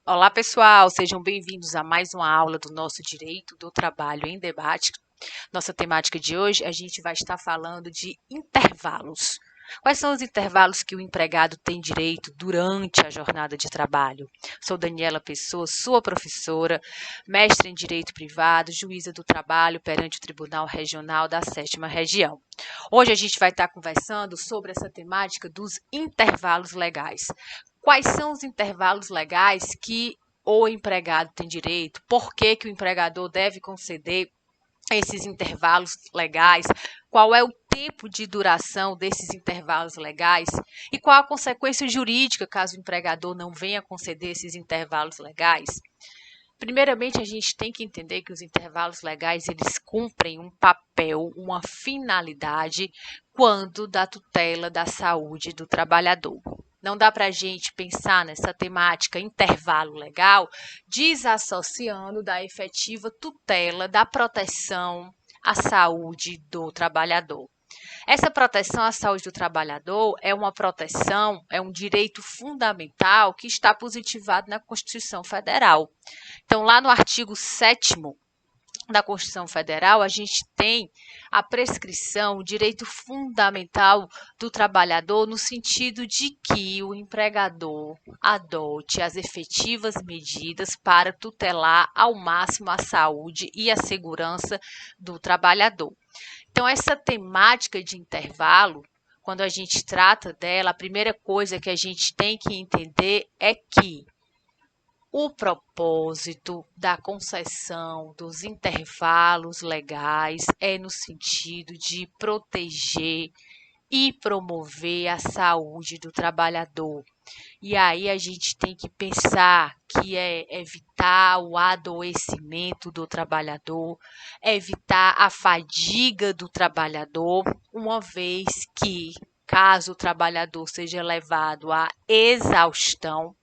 Olá, pessoal, sejam bem-vindos a mais uma aula do nosso Direito do Trabalho em Debate. Nossa temática de hoje, a gente vai estar falando de intervalos. Quais são os intervalos que o empregado tem direito durante a jornada de trabalho? Sou Daniela Pessoa, sua professora, mestre em Direito Privado, juíza do trabalho perante o Tribunal Regional da 7ª Região. Hoje a gente vai estar conversando sobre essa temática dos intervalos legais. Quais são os intervalos legais que o empregado tem direito? Por que o empregador deve conceder esses intervalos legais? Qual é o tempo de duração desses intervalos legais? E qual a consequência jurídica caso o empregador não venha conceder esses intervalos legais? Primeiramente, a gente tem que entender que os intervalos legais eles cumprem um papel, uma finalidade quando da tutela da saúde do trabalhador. Não dá para a gente pensar nessa temática intervalo legal desassociando da efetiva tutela da proteção à saúde do trabalhador. Essa proteção à saúde do trabalhador é uma proteção, é um direito fundamental que está positivado na Constituição Federal. Então, lá no artigo 7º da Constituição Federal, a gente tem a prescrição, o direito fundamental do trabalhador no sentido de que o empregador adote as efetivas medidas para tutelar ao máximo a saúde e a segurança do trabalhador. Então, essa temática de intervalo, quando a gente trata dela, a primeira coisa que a gente tem que entender é que o propósito da concessão dos intervalos legais é no sentido de proteger e promover a saúde do trabalhador. E aí a gente tem que pensar que é evitar o adoecimento do trabalhador, evitar a fadiga do trabalhador, uma vez que, caso o trabalhador seja levado à exaustão,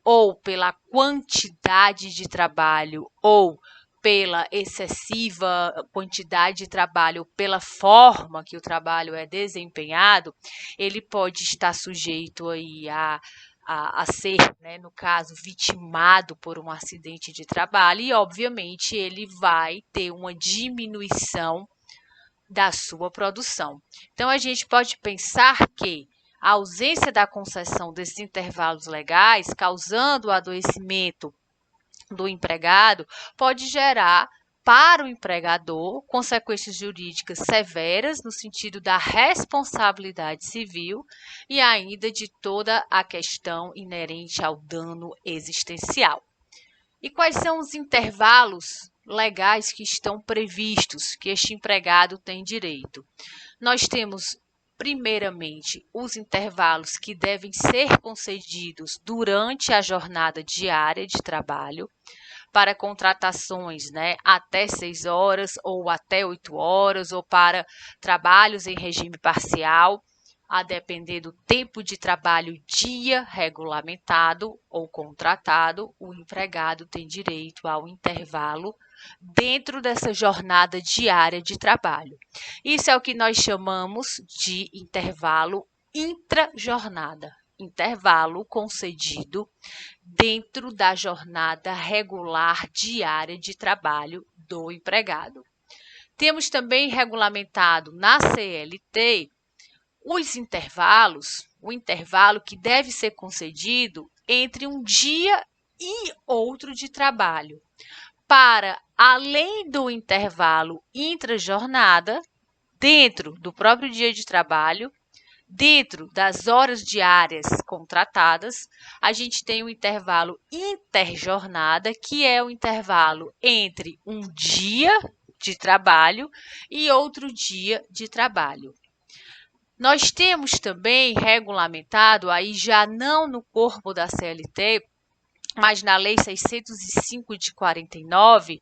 ou pela quantidade de trabalho, ou pela excessiva quantidade de trabalho, ou pela forma que o trabalho é desempenhado, ele pode estar sujeito aí a ser, né, no caso, vitimado por um acidente de trabalho e, obviamente, ele vai ter uma diminuição da sua produção. Então, a gente pode pensar que a ausência da concessão desses intervalos legais, causando o adoecimento do empregado, pode gerar para o empregador consequências jurídicas severas no sentido da responsabilidade civil e ainda de toda a questão inerente ao dano existencial. E quais são os intervalos legais que estão previstos, que este empregado tem direito? Nós temos primeiramente, os intervalos que devem ser concedidos durante a jornada diária de trabalho, para contratações, né, até 6 horas ou até 8 horas, ou para trabalhos em regime parcial, a depender do tempo de trabalho dia regulamentado ou contratado, o empregado tem direito ao intervalo dentro dessa jornada diária de trabalho. Isso é o que nós chamamos de intervalo intrajornada, intervalo concedido dentro da jornada regular diária de trabalho do empregado. Temos também regulamentado na CLT os intervalos, o intervalo que deve ser concedido entre um dia e outro de trabalho, para, além do intervalo intrajornada, dentro do próprio dia de trabalho, dentro das horas diárias contratadas, a gente tem o intervalo interjornada, que é o intervalo entre um dia de trabalho e outro dia de trabalho. Nós temos também regulamentado, aí já não no corpo da CLT, mas na Lei 605 de 49,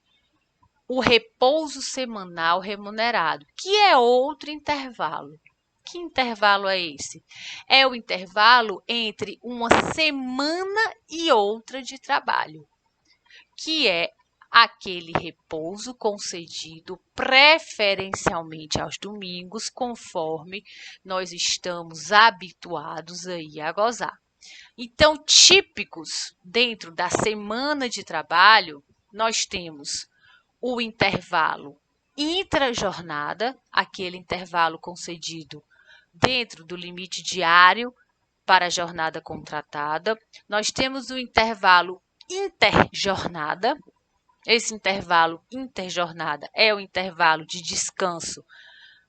o repouso semanal remunerado, que é outro intervalo. Que intervalo é esse? É o intervalo entre uma semana e outra de trabalho, que é aquele repouso concedido preferencialmente aos domingos, conforme nós estamos habituados aí a gozar. Então, típicos dentro da semana de trabalho, nós temos o intervalo intrajornada, aquele intervalo concedido dentro do limite diário para a jornada contratada. Nós temos o intervalo interjornada. Esse intervalo interjornada é o intervalo de descanso,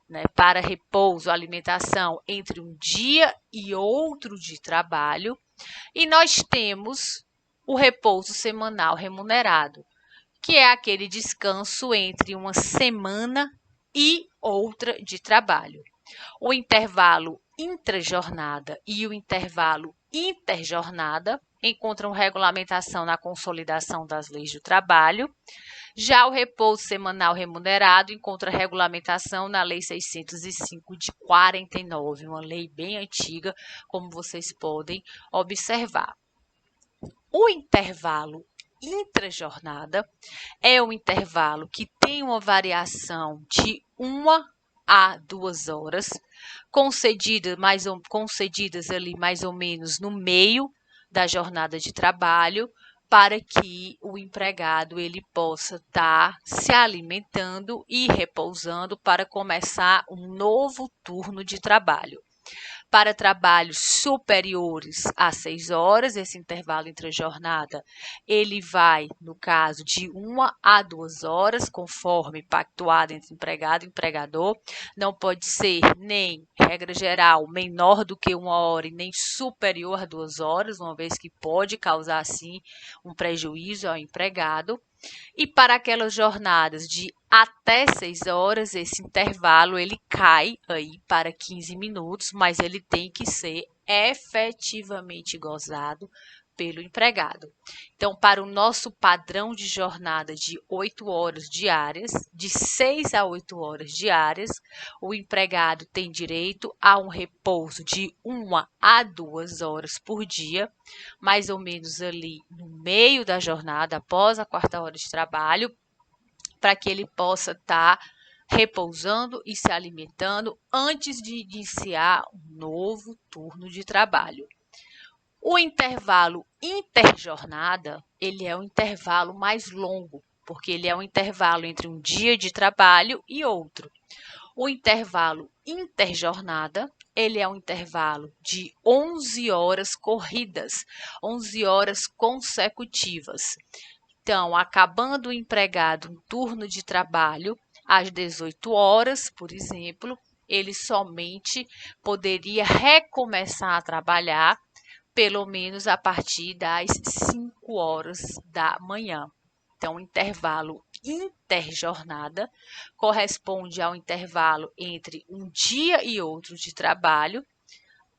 né, para repouso, alimentação entre um dia e outro de trabalho. E nós temos o repouso semanal remunerado, que é aquele descanso entre uma semana e outra de trabalho. O intervalo intrajornada e o intervalo interjornada encontram regulamentação na Consolidação das Leis do Trabalho. Já o repouso semanal remunerado encontra regulamentação na Lei 605 de 49, uma lei bem antiga, como vocês podem observar. O intervalo intrajornada é um intervalo que tem uma variação de 1 a 2 horas, concedidas ali mais ou menos no meio da jornada de trabalho, para que o empregado ele possa estar se alimentando e repousando para começar um novo turno de trabalho. Para trabalhos superiores a 6 horas, esse intervalo entre a jornada, ele vai, no caso, de 1 a 2 horas, conforme pactuado entre empregado e empregador. Não pode ser nem, regra geral, menor do que 1 hora e nem superior a 2 horas, uma vez que pode causar, assim, um prejuízo ao empregado. E para aquelas jornadas de até 6 horas, esse intervalo ele cai aí para 15 minutos, mas ele tem que ser efetivamente gozado pelo empregado. Então, para o nosso padrão de jornada de 8 horas diárias, de 6 a 8 horas diárias, o empregado tem direito a um repouso de 1 a 2 horas por dia, mais ou menos ali no meio da jornada, após a 4ª hora de trabalho, para que ele possa estar repousando e se alimentando antes de iniciar um novo turno de trabalho. O intervalo interjornada, ele é um intervalo mais longo, porque ele é um intervalo entre um dia de trabalho e outro. O intervalo interjornada, ele é um intervalo de 11 horas corridas, 11 horas consecutivas. Então, acabando o empregado um turno de trabalho às 18 horas, por exemplo, ele somente poderia recomeçar a trabalhar pelo menos a partir das 5 horas da manhã. Então, o intervalo interjornada corresponde ao intervalo entre um dia e outro de trabalho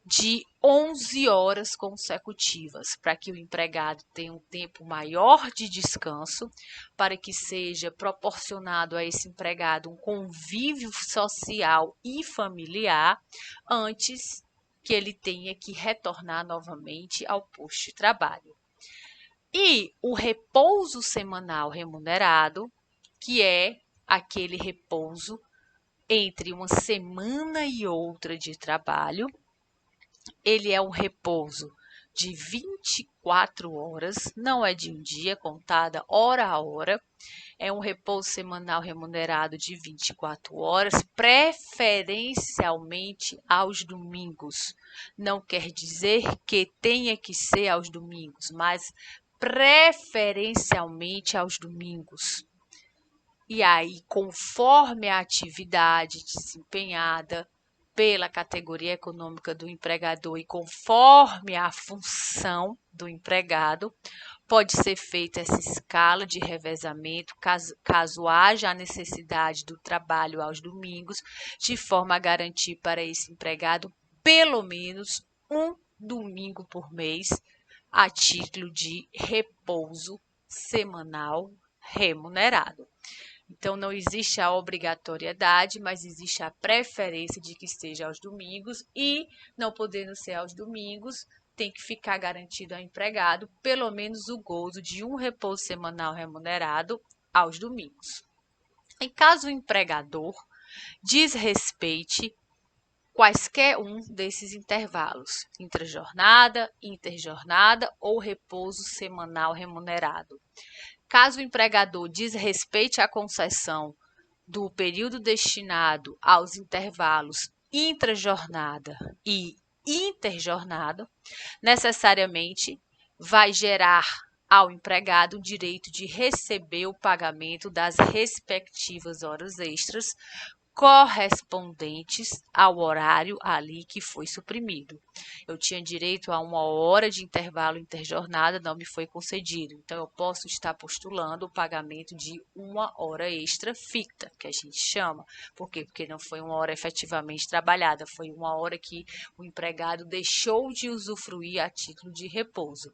de 11 horas consecutivas, para que o empregado tenha um tempo maior de descanso, para que seja proporcionado a esse empregado um convívio social e familiar antes que ele tenha que retornar novamente ao posto de trabalho. E o repouso semanal remunerado, que é aquele repouso entre uma semana e outra de trabalho, ele é um repouso de 24 horas, não é de um dia, contada hora a hora. É um repouso semanal remunerado de 24 horas, preferencialmente aos domingos. Não quer dizer que tenha que ser aos domingos, mas preferencialmente aos domingos. E aí, conforme a atividade desempenhada pela categoria econômica do empregador e conforme a função do empregado, pode ser feita essa escala de revezamento, caso haja a necessidade do trabalho aos domingos, de forma a garantir para esse empregado pelo menos um domingo por mês, a título de repouso semanal remunerado. Então, não existe a obrigatoriedade, mas existe a preferência de que esteja aos domingos e, não podendo ser aos domingos, tem que ficar garantido ao empregado pelo menos o gozo de um repouso semanal remunerado aos domingos. Em caso o empregador desrespeite quaisquer um desses intervalos, intrajornada, interjornada ou repouso semanal remunerado. Caso o empregador desrespeite a concessão do período destinado aos intervalos intrajornada e interjornada, necessariamente vai gerar ao empregado o direito de receber o pagamento das respectivas horas extras correspondentes ao horário ali que foi suprimido. Eu tinha direito a 1 hora de intervalo interjornada, não me foi concedido. Então, eu posso estar postulando o pagamento de 1 hora extra ficta, que a gente chama. Por quê? Porque não foi 1 hora efetivamente trabalhada, foi 1 hora que o empregado deixou de usufruir a título de repouso.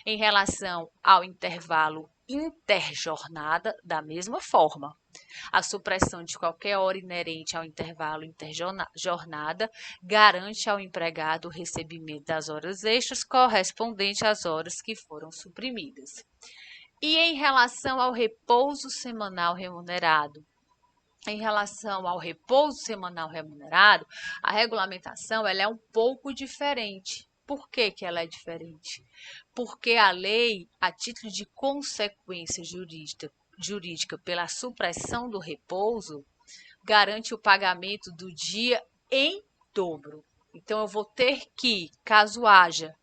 Em relação ao intervalo interjornada, da mesma forma. A supressão de qualquer hora inerente ao intervalo interjornada garante ao empregado o recebimento das horas extras correspondente às horas que foram suprimidas. E em relação ao repouso semanal remunerado? Em relação ao repouso semanal remunerado, a regulamentação ela é um pouco diferente. Por que ela é diferente? Porque a lei, a título de consequência jurídica pela supressão do repouso, garante o pagamento do dia em dobro. Então, eu vou ter que, caso haja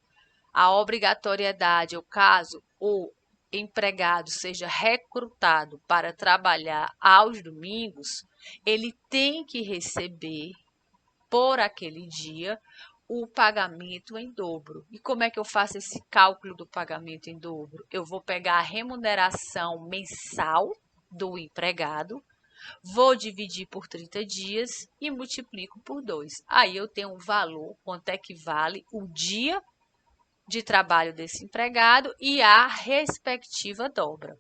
a obrigatoriedade, ou caso o empregado seja recrutado para trabalhar aos domingos, ele tem que receber por aquele dia o pagamento em dobro. E como é que eu faço esse cálculo do pagamento em dobro? Eu vou pegar a remuneração mensal do empregado, vou dividir por 30 dias e multiplico por 2. Aí eu tenho um valor, quanto é que vale o dia de trabalho desse empregado e a respectiva dobra.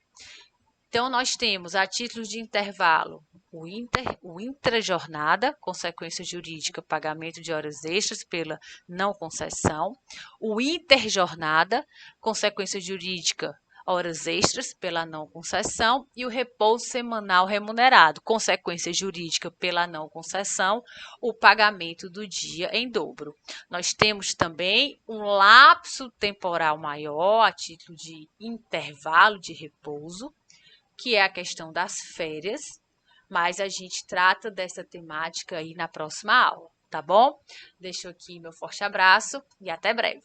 Então, nós temos, a título de intervalo, o intrajornada, consequência jurídica, pagamento de horas extras pela não concessão. O interjornada, consequência jurídica, horas extras pela não concessão. E o repouso semanal remunerado, consequência jurídica pela não concessão, o pagamento do dia em dobro. Nós temos também um lapso temporal maior, a título de intervalo de repouso, que é a questão das férias, mas a gente trata dessa temática aí na próxima aula, tá bom? Deixo aqui meu forte abraço e até breve.